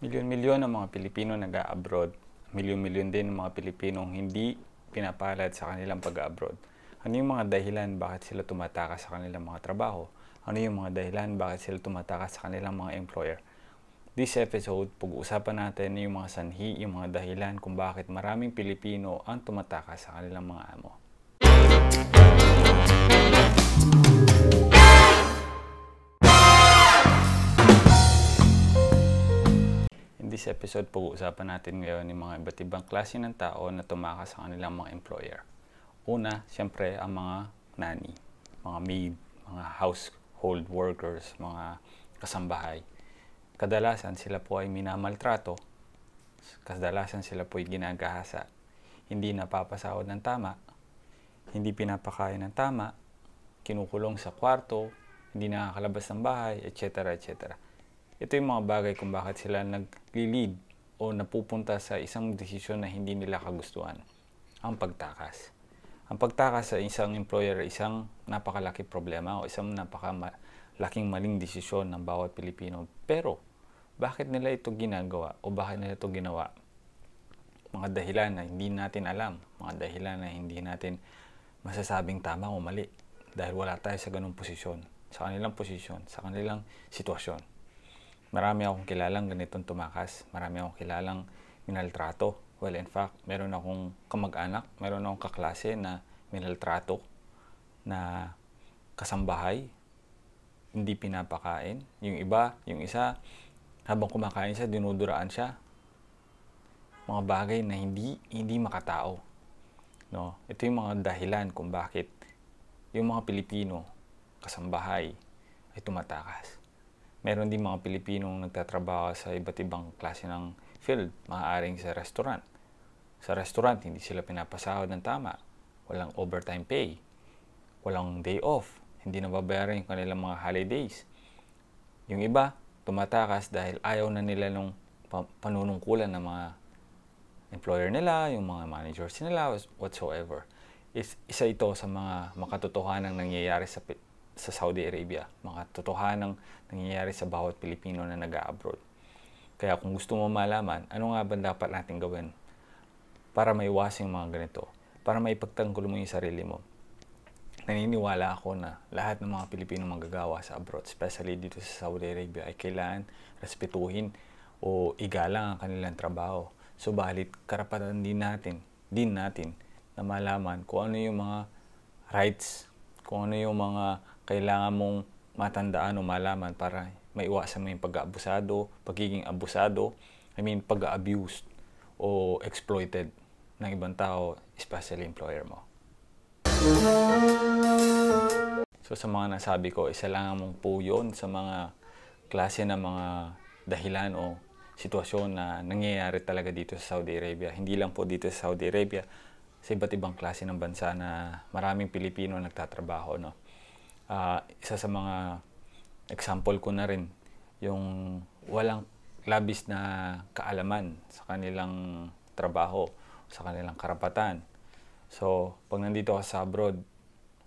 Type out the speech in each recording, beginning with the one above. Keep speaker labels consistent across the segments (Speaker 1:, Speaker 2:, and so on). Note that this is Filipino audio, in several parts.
Speaker 1: Milyon-milyon ang mga Pilipino nag-a-abroad. Milyon-milyon din ang mga Pilipinong hindi pinapalad sa kanilang pag-a-abroad. Ano yung mga dahilan bakit sila tumatakas sa kanilang mga trabaho? Ano yung mga dahilan bakit sila tumatakas sa kanilang mga employer? This episode, pag-uusapan natin yung mga sanhi, yung mga dahilan kung bakit maraming Pilipino ang tumatakas sa kanilang mga amo. In this episode, pag-uusapan natin ngayon yung mga iba't ibang klase ng tao na tumakas sa kanilang mga employer. Una, siyempre, ang mga nanny, mga maid, mga household workers, mga kasambahay. Kadalasan sila po ay minamaltrato, kadalasan sila po ay ginagahasa, hindi napapasahod ng tama, hindi pinapakain ng tama, kinukulong sa kwarto, hindi nakakalabas ng bahay, etc. etc. Ito yung mga bagay kung bakit sila nag-lead o napupunta sa isang desisyon na hindi nila kagustuhan. Ang pagtakas. Ang pagtakas sa isang employer ay isang napakalaki problema o isang napakalaking maling desisyon ng bawat Pilipino. Pero, bakit nila ito ginagawa o bakit nila ito ginawa? Mga dahilan na hindi natin alam. Mga dahilan na hindi natin masasabing tama o mali. Dahil wala tayo sa ganung posisyon. Sa kanilang posisyon, sa kanilang sitwasyon. Marami akong kilalang ganitong tumakas. Marami akong kilalang minaltrato. Well, in fact, meron akong kamag-anak, meron akong kaklase na minaltrato, na kasambahay, hindi pinapakain. Yung isa, habang kumakain siya, dinuduraan siya. Mga bagay na hindi makatao. No? Ito yung mga dahilan kung bakit yung mga Pilipino, kasambahay, ay tumatakas. Meron din mga Pilipinong nagtatrabaho sa iba't ibang klase ng field, maaaring sa restaurant. Sa restaurant, hindi sila pinapasahod ng tama. Walang overtime pay. Walang day off. Hindi nababayaran yung kanilang mga holidays. Yung iba, tumatakas dahil ayaw na nila nung panunungkulan ng mga employer nila, yung mga managers nila, whatsoever. Isa ito sa mga makatotohanang nangyayari sa Saudi Arabia, mga totohanang nangyayari sa bawat Pilipino na nag-a-abroad. Kaya kung gusto mo malaman, ano nga ba dapat natin gawin para maiwasan yung mga ganito, para maipagtanggol mo yung sarili mo. Naniniwala ako na lahat ng mga Pilipino manggagawa sa abroad, especially dito sa Saudi Arabia, ay kailangan respetuhin o igalang ang kanilang trabaho. Subalit, karapatan din natin na malaman kung ano yung mga rights, kung ano yung mga kailangan mong matandaan o malaman para maiwasan mo yung pagiging abusado, pag-abused o exploited ng ibang tao, especially employer mo. So sa mga nasabi ko, isa lang mong po yun sa mga klase ng mga dahilan o sitwasyon na nangyayari talaga dito sa Saudi Arabia. Hindi lang po dito sa Saudi Arabia, sa iba't ibang klase ng bansa na maraming Pilipino nagtatrabaho, no? Isa sa mga example ko na rin, yung walang labis na kaalaman sa kanilang trabaho, sa kanilang karapatan. So, pag nandito ka sa abroad,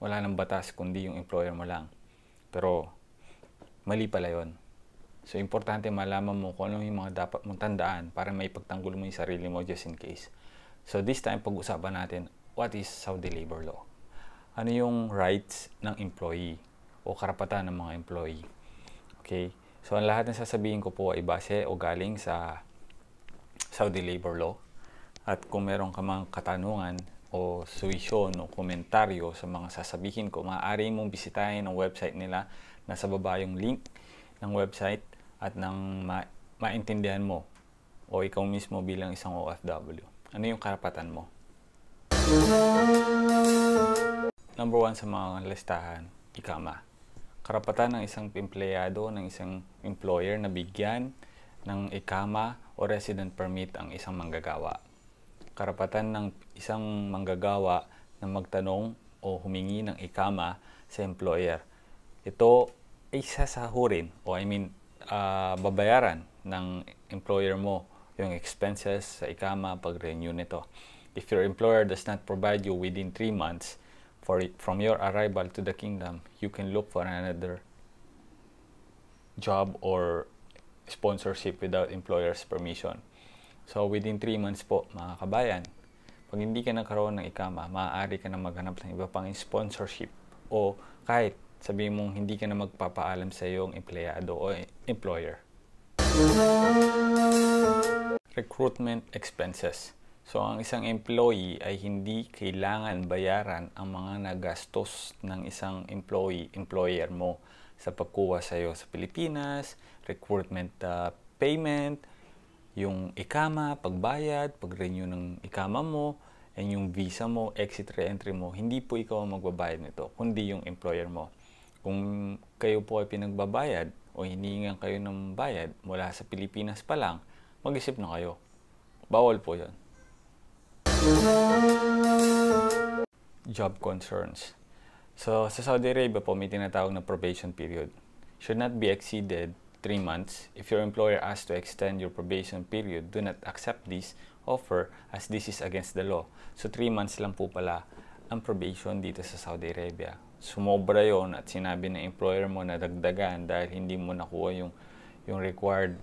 Speaker 1: wala nang batas kundi yung employer mo lang. Pero, mali pala yun. So, importante malaman mo kung ano yung mga dapat mong tandaan para maipagtanggol mo yung sarili mo just in case. So, this time, pag-usapan natin, what is Saudi labor law? Ano yung rights ng employee o karapatan ng mga employee? Okay? So, ang lahat ng sasabihin ko po ay base o galing sa Saudi labor law. At kung meron ka mga katanungan o suwisyon o komentaryo sa mga sasabihin ko, maaari mong bisitahin ang website nila. Nasa baba yung link ng website at nang maintindihan mo o ikaw mismo bilang isang OFW. Ano yung karapatan mo? Number 1 sa mga listahan, ikama. Karapatan ng isang empleyado, ng isang employer na bigyan ng ikama o resident permit ang isang manggagawa. Karapatan ng isang manggagawa na magtanong o humingi ng ikama sa employer. Ito ay sasahurin o babayaran ng employer mo yung expenses sa ikama pag-renew nito. If your employer does not provide you within 3 months from your arrival to the kingdom, you can look for another job or sponsorship without employer's permission. So, within 3 months po, mga kabayan, pag hindi ka nagkaroon ng ikama, maaari ka na maghanap ng iba pang sponsorship o kahit sabihin mong hindi ka na magpapaalam sa iyong empleyado o employer. Recruitment expenses. So, ang isang employee ay hindi kailangan bayaran ang mga nagastos ng isang employer mo sa pagkuha sa iyo sa Pilipinas, recruitment payment, yung ikama, pagbayad, pag-renew ng ikama mo, and yung visa mo, exit re-entry mo. Hindi po ikaw ang magbabayad nito, kundi yung employer mo. Kung kayo po ay pinagbabayad o hinihingan kayo ng bayad mula sa Pilipinas pa lang, mag-isip na kayo. Bawal po yun. Job concerns. So, sa Saudi Arabia po, may tinatawag na probation period. Should not be exceeded 3 months. If your employer asks to extend your probation period, do not accept this offer as this is against the law. So, 3 months lang po pala ang probation dito sa Saudi Arabia. Sumobra yon at sinabi ng employer mo na dagdagan dahil hindi mo nakuha yung required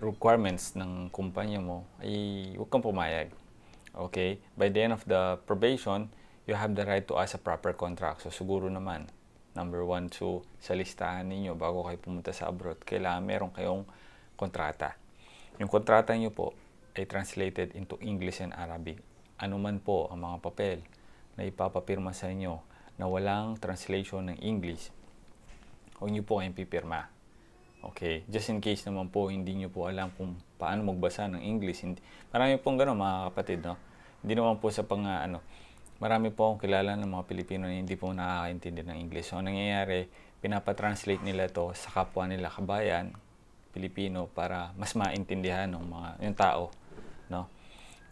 Speaker 1: requirements ng kumpanya mo, ay huwag kang pumayag. Okay? By the end of the probation, you have the right to ask a proper contract. So, siguro naman, number 1, so, sa listahan ninyo, bago kayo pumunta sa abroad, kailangan meron kayong kontrata. Yung kontrata nyo po ay translated into English and Arabic. Ano man po ang mga papel na ipapapirma sa inyo na walang translation ng English, huwag nyo po kayong pipirma. Okay, just in case naman po hindi nyo po alam kung paano magbasa ng English. Marami pong gano'n mga kapatid, no? Hindi naman po sa marami po akong kilala ng mga Pilipino na hindi po nakakaintindi ng English. So, nangyayari, pinapatranslate nila to sa kapwa nila kabayan, Pilipino, para mas maintindihan yung tao, no?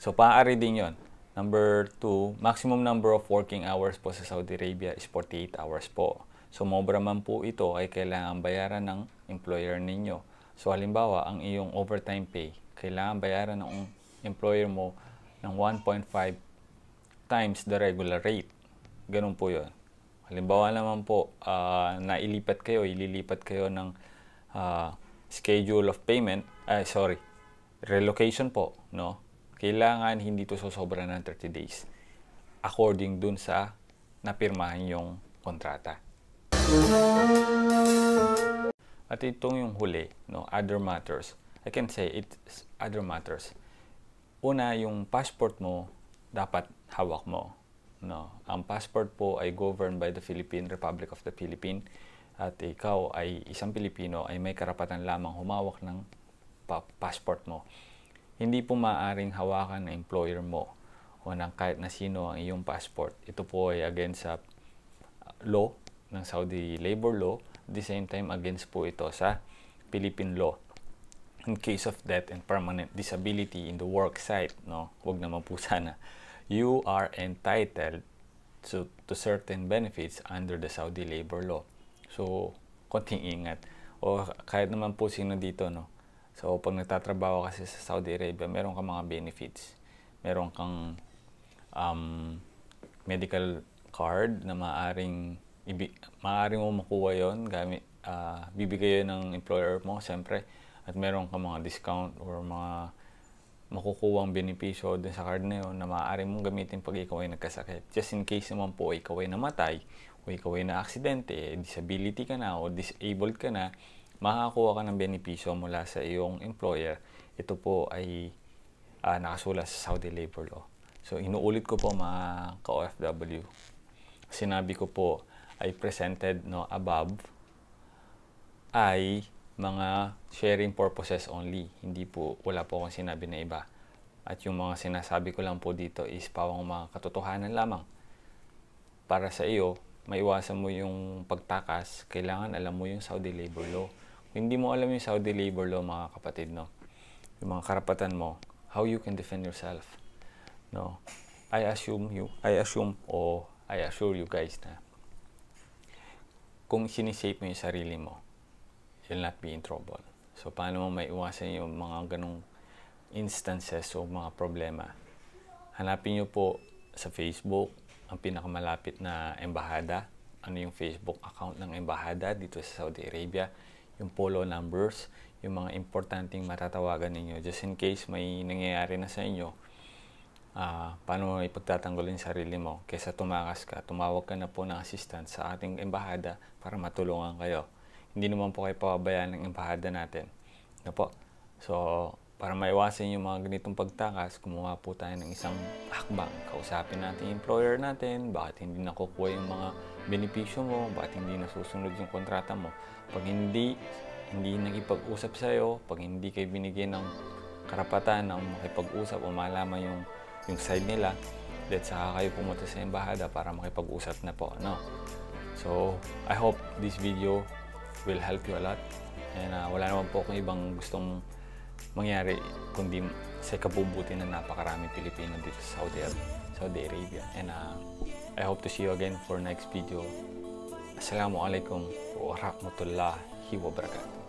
Speaker 1: So, maaari din yon. Number 2, maximum number of working hours po sa Saudi Arabia is 48 hours po. So, mobra man po ito ay kailangan bayaran ng employer ninyo. So, halimbawa, ang iyong overtime pay, kailangan bayaran ng employer mo ng 1.5 times the regular rate. Ganun po yun. Halimbawa naman po, ililipat kayo ng schedule of payment, relocation po, no? Kailangan hindi ito sosobra ng 30 days. According dun sa napirmahan yung kontrata. At itong yung huli, no, other matters. I can say it's other matters. Una, yung passport mo dapat hawak mo, no. Ang passport po ay governed by the Republic of the Philippines, at ikaw ay isang Pilipino ay may karapatan lamang humawak ng passport mo. Hindi po maaaring hawakan ng employer mo o ng kahit na sino ang iyong passport. Ito po ay against sa law ng Saudi labor law. At the same time, against po ito sa Philippine law. In case of death and permanent disability in the work site, no, wag naman po sana, you are entitled to certain benefits under the Saudi labor law. So, konting ingat. O kahit naman po sino dito, no. So, pag nagtatrabaho kasi sa Saudi Arabia, meron kang mga benefits. Meron kang medical card na maaring mo makuha yon gamit, bibigay yun ng employer mo, siyempre. At meron kang mga discount or mga makukuhang benepisyo dun sa card na yun na maaari mong gamitin pag ikaw ay nagkasakit. Just in case naman po ikaw ay namatay o ikaw ay na-aksidente, disability ka na o disabled ka na, makakakuha ka ng benepisyo mula sa iyong employer. Ito po ay nakasulat sa Saudi labor law. So, inuulit ko po mga ka-OFW. Sinabi ko po ay presented, no, above ay mga sharing purposes only. Hindi po, wala po akong sinabi na iba. At yung mga sinasabi ko lang po dito is pawang mga katotohanan lamang. Para sa iyo, maiwasan mo yung pagtakas, kailangan alam mo yung Saudi labor law. Kung hindi mo alam yung Saudi labor law, mga kapatid, no, yung mga karapatan mo, how you can defend yourself, no. I assure you guys na kung sinisave mo yung sarili mo, you'll not be in trouble. So, paano mo maiwasan yung mga ganong instances o mga problema? Hanapin nyo po sa Facebook ang pinakamalapit na embahada. Ano yung Facebook account ng embahada dito sa Saudi Arabia? yung polo numbers, yung mga importanteng matatawagan ninyo. Just in case may nangyayari na sa inyo, paano mo ipagtatanggol yung sarili mo kaysa tumakas ka, tumawag ka na po ng assistant sa ating embahada para matulungan kayo. Hindi naman po kayo pababayaan ng embahada natin. No po? So, para maiwasan yung mga ganitong pagtakas, gumawa po tayo ng isang hakbang. Kausapin natin yung employer natin, bakit hindi nakukuha yung mga benepisyo mo, bakit hindi nasusunod yung kontrata mo. Pag hindi nakipag-usap sa'yo, pag hindi kayo binigyan ng karapatan ng makipag-usap o malaman yung side nila, then saka kayo pumunta sa embahada para makipag-usap na po. No? So, I hope this video will help you a lot. And wala naman po akong ibang gustong mangyari kundi sa kabubuti na napakaraming Pilipino dito sa Saudi Arabia. And I hope to see you again for next video. Assalamualaikum warahmatullahi wabarakatuh.